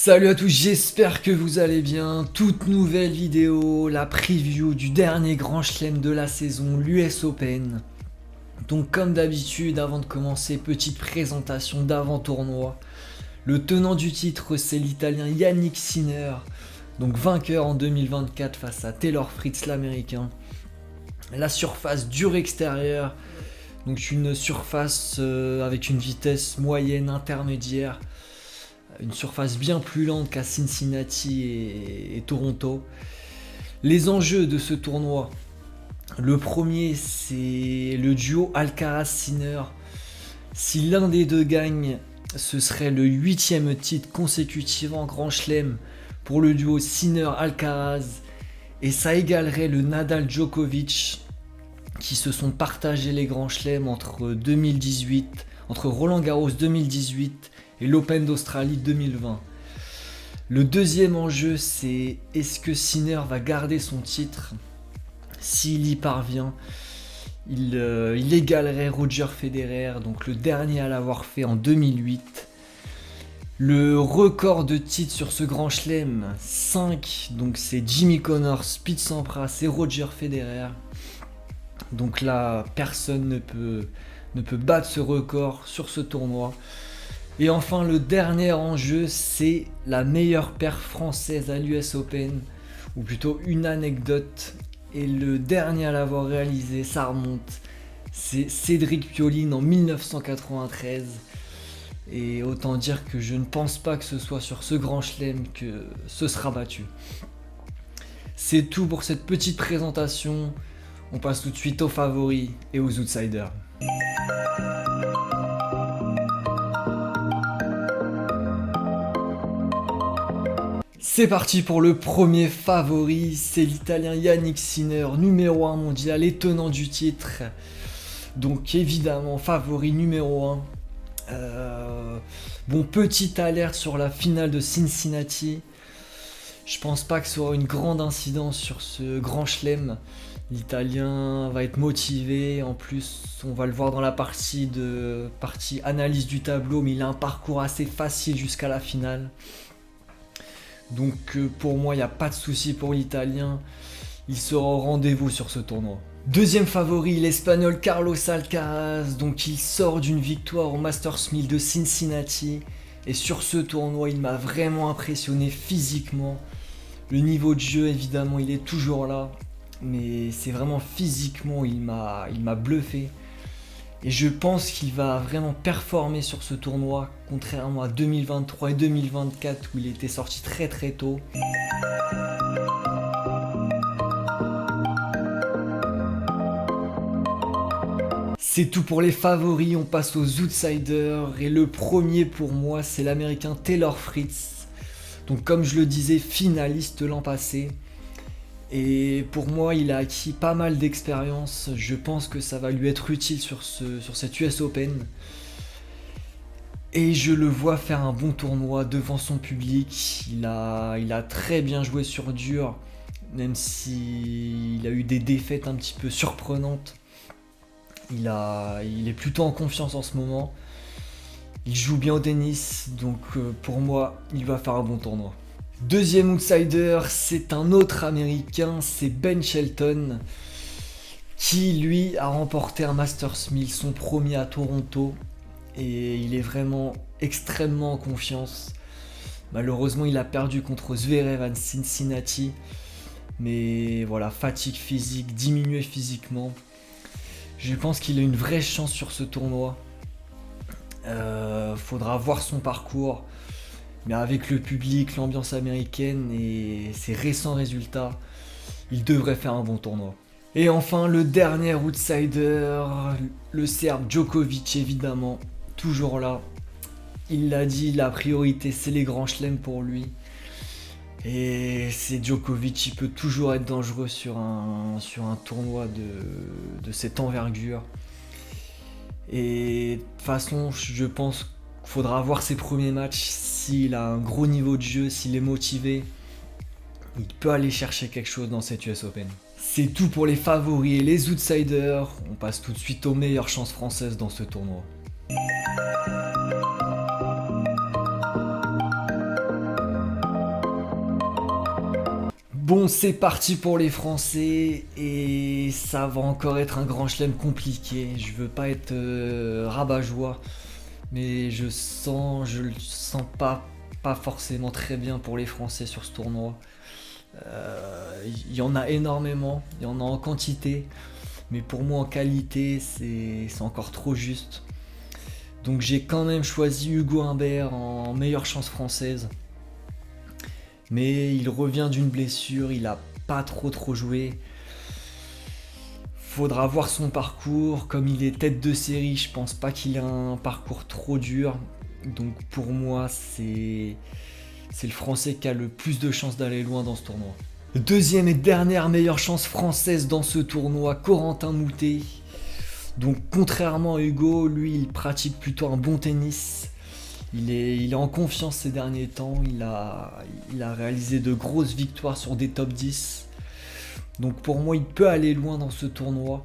Salut à tous, j'espère que vous allez bien. Toute nouvelle vidéo, la preview du dernier grand chelem de la saison, l'US Open. Donc comme d'habitude, avant de commencer, petite présentation d'avant-tournoi. Le tenant du titre, c'est l'Italien Yannick Sinner, donc vainqueur en 2024 face à Taylor Fritz l'Américain. La surface dure extérieure, donc une surface avec une vitesse moyenne intermédiaire. Une surface bien plus lente qu'à Cincinnati et Toronto. Les enjeux de ce tournoi. Le premier, c'est le duo Alcaraz-Sinner. Si l'un des deux gagne, ce serait le 8e titre consécutif en Grand Chelem pour le duo Sinner-Alcaraz. Et ça égalerait le Nadal-Djokovic qui se sont partagés les Grands Chelems entre Roland Garros 2018 et l'Open d'Australie 2020. Le deuxième enjeu, c'est est-ce que Sinner va garder son titre? S'il y parvient, il égalerait Roger Federer, donc le dernier à l'avoir fait en 2008. Le record de titres sur ce grand chelem, 5, donc c'est Jimmy Connors, Pete Sampras et Roger Federer. Donc là, personne ne peut battre ce record sur ce tournoi. Et enfin, le dernier enjeu, c'est la meilleure paire française à l'US Open, ou plutôt une anecdote. Et le dernier à l'avoir réalisé, ça remonte, c'est Cédric Pioline en 1993. Et autant dire que je ne pense pas que ce soit sur ce grand chelem que ce sera battu. C'est tout pour cette petite présentation. On passe tout de suite aux favoris et aux outsiders. C'est parti pour le premier favori, c'est l'Italien Yannick Sinner, numéro 1 mondial et tenant du titre. Donc évidemment, favori numéro 1. Bon, petite alerte sur la finale de Cincinnati. Je pense pas que ça aura une grande incidence sur ce grand chelem. L'Italien va être motivé, en plus on va le voir dans la partie analyse du tableau, mais il a un parcours assez facile jusqu'à la finale. Donc pour moi, il n'y a pas de souci pour l'Italien. Il sera au rendez-vous sur ce tournoi. Deuxième favori, l'Espagnol Carlos Alcaraz. Donc il sort d'une victoire au Masters 1000 de Cincinnati. Et sur ce tournoi, il m'a vraiment impressionné physiquement. Le niveau de jeu, évidemment, il est toujours là. Mais c'est vraiment physiquement, il m'a bluffé. Et je pense qu'il va vraiment performer sur ce tournoi, contrairement à 2023 et 2024 où il était sorti très très tôt. C'est tout pour les favoris, on passe aux outsiders. Et le premier pour moi, c'est l'Américain Taylor Fritz. Donc comme je le disais, finaliste l'an passé. Et pour moi, il a acquis pas mal d'expérience. Je pense que ça va lui être utile sur cette US Open. Et je le vois faire un bon tournoi devant son public. Il a très bien joué sur dur, même s'il a eu des défaites un petit peu surprenantes. Il est plutôt en confiance en ce moment. Il joue bien au tennis, donc pour moi, il va faire un bon tournoi. Deuxième outsider, c'est un autre américain, c'est Ben Shelton, qui lui a remporté un Masters 1000, son premier à Toronto, et il est vraiment extrêmement en confiance. Malheureusement, il a perdu contre Zverev à Cincinnati, mais voilà, fatigue physique, diminué physiquement. Je pense qu'il a une vraie chance sur ce tournoi. Faudra voir son parcours. Mais avec le public, l'ambiance américaine et ses récents résultats, il devrait faire un bon tournoi. Et enfin, le dernier outsider, le Serbe Djokovic évidemment, toujours là. Il l'a dit, la priorité c'est les grands chelems pour lui. Et c'est Djokovic, il peut toujours être dangereux sur un tournoi de cette envergure. Et de toute façon, je pense qu'il faudra voir ses premiers matchs. S'il a un gros niveau de jeu, s'il est motivé, il peut aller chercher quelque chose dans cette US Open. C'est tout pour les favoris et les outsiders. On passe tout de suite aux meilleures chances françaises dans ce tournoi. Bon, c'est parti pour les Français et ça va encore être un grand chelem compliqué. Je veux pas être rabat-joie, mais je le sens pas forcément très bien pour les Français sur ce tournoi. Il y en a énormément, il y en a en quantité, mais pour moi en qualité, c'est encore trop juste. Donc j'ai quand même choisi Hugo Humbert en meilleure chance française. Mais il revient d'une blessure, il a pas trop joué. Faudra voir son parcours, comme il est tête de série, je pense pas qu'il a un parcours trop dur. Donc pour moi, c'est le Français qui a le plus de chances d'aller loin dans ce tournoi. Deuxième et dernière meilleure chance française dans ce tournoi, Corentin Moutet. Donc contrairement à Hugo, lui il pratique plutôt un bon tennis. Il est en confiance ces derniers temps, il a réalisé de grosses victoires sur des top 10. Donc pour moi il peut aller loin dans ce tournoi.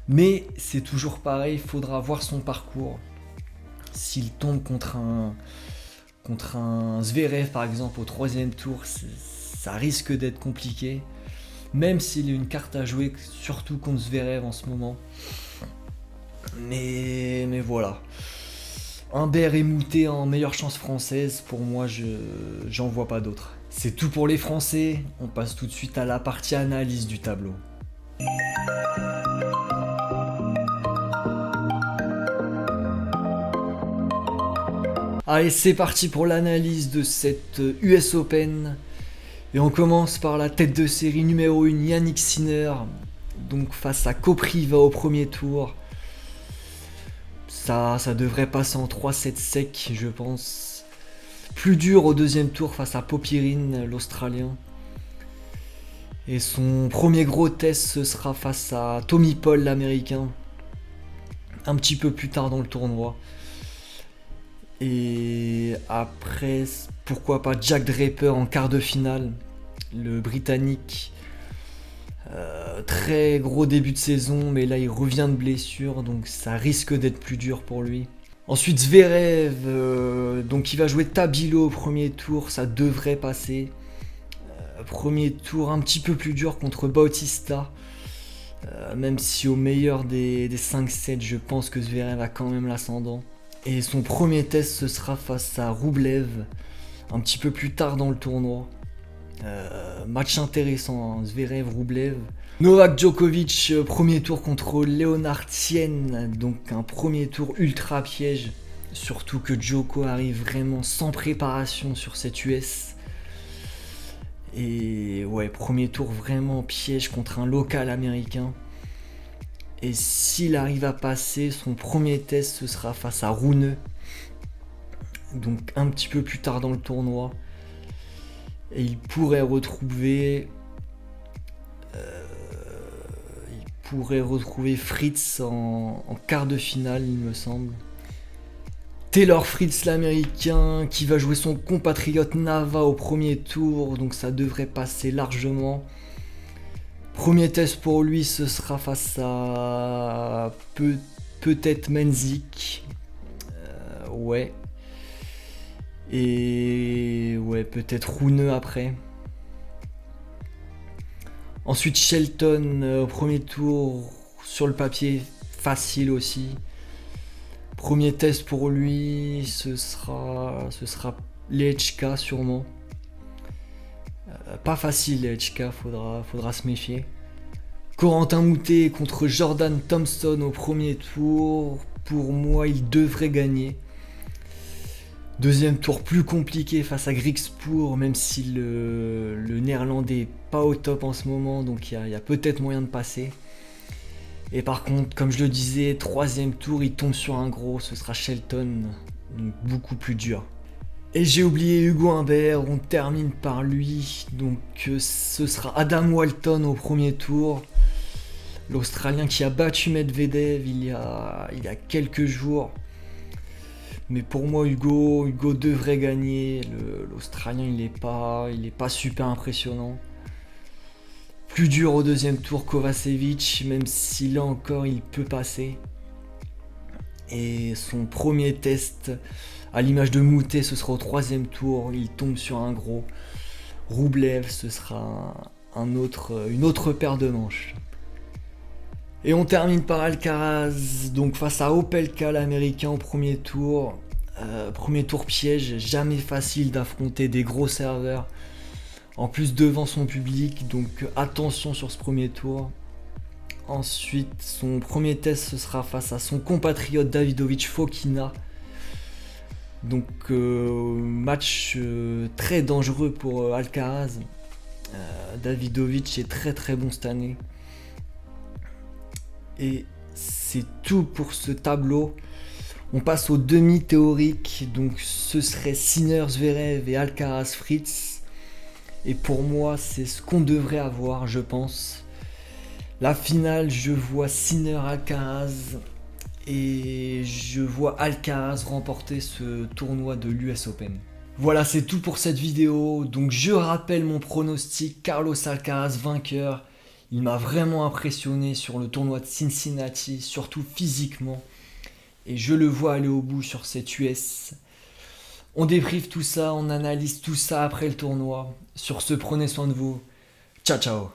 Mais c'est toujours pareil, il faudra voir son parcours. S'il tombe contre un Zverev par exemple au troisième tour, ça risque d'être compliqué. Même s'il y a une carte à jouer, surtout contre Zverev en ce moment. Mais voilà. Humbert et Moutet en meilleure chance française, pour moi j'en vois pas d'autres. C'est tout pour les Français, on passe tout de suite à la partie analyse du tableau. Allez, c'est parti pour l'analyse de cette US Open. Et on commence par la tête de série numéro 1, Jannik Sinner, donc face à Kopriva au premier tour. Ça devrait passer en 3-7 sec, je pense. Plus dur au deuxième tour face à Popyrin, l'Australien. Et son premier gros test, ce sera face à Tommy Paul, l'Américain. Un petit peu plus tard dans le tournoi. Et après, pourquoi pas Jack Draper en quart de finale, le Britannique. Très gros début de saison, mais là il revient de blessure, donc ça risque d'être plus dur pour lui. Ensuite Zverev, donc il va jouer Tabilo au premier tour, ça devrait passer. Premier tour un petit peu plus dur contre Bautista, même si au meilleur des 5-7, je pense que Zverev a quand même l'ascendant. Et son premier test, ce sera face à Rublev, un petit peu plus tard dans le tournoi. Match intéressant, hein, Zverev-Rublev. Novak Djokovic, premier tour contre Leonard Tien, donc un premier tour ultra piège. Surtout que Djoko arrive vraiment sans préparation sur cette US. Et ouais, premier tour vraiment piège contre un local américain. Et s'il arrive à passer, son premier test, ce sera face à Rune. Donc un petit peu plus tard dans le tournoi. Et il pourrait retrouver Fritz en quart de finale, il me semble. Taylor Fritz, l'Américain, qui va jouer son compatriote Nava au premier tour, donc ça devrait passer largement. Premier test pour lui, ce sera face à peut-être Menzik. Ouais. Et ouais, peut-être Rune après. Ensuite Shelton au premier tour, sur le papier, facile aussi. Premier test pour lui, ce sera Lechka sûrement. Pas facile Lechka, faudra se méfier. Corentin Moutet contre Jordan Thompson au premier tour. Pour moi, il devrait gagner. Deuxième tour plus compliqué face à Griekspoor, même si le néerlandais n'est pas au top en ce moment, donc il y a peut-être moyen de passer. Et par contre, comme je le disais, troisième tour, il tombe sur un gros, ce sera Shelton, donc beaucoup plus dur. Et j'ai oublié Hugo Humbert, on termine par lui, donc ce sera Adam Walton au premier tour. L'Australien qui a battu Medvedev il y a quelques jours. Mais pour moi, Hugo devrait gagner. L'Australien, il est pas super impressionnant. Plus dur au deuxième tour, Kovacevic, même si là encore, il peut passer. Et son premier test, à l'image de Moutet, ce sera au troisième tour. Il tombe sur un gros. Roublev, ce sera une autre paire de manches. Et on termine par Alcaraz, donc face à Opelka, l'américain au premier tour. Premier tour piège, jamais facile d'affronter des gros serveurs. En plus devant son public, donc attention sur ce premier tour. Ensuite, son premier test, ce sera face à son compatriote Davidovich Fokina. Donc match très dangereux pour Alcaraz. Davidovich est très très bon cette année. Et c'est tout pour ce tableau. On passe au demi théorique, donc ce serait Sinner, Zverev et Alcaraz, Fritz. Et pour moi, c'est ce qu'on devrait avoir, je pense. La finale, je vois Sinner, Alcaraz. Et je vois Alcaraz remporter ce tournoi de l'US Open. Voilà, c'est tout pour cette vidéo. Donc je rappelle mon pronostic, Carlos Alcaraz vainqueur. Il m'a vraiment impressionné sur le tournoi de Cincinnati, surtout physiquement. Et je le vois aller au bout sur cette US. On débriefe tout ça, on analyse tout ça après le tournoi. Sur ce, prenez soin de vous. Ciao ciao.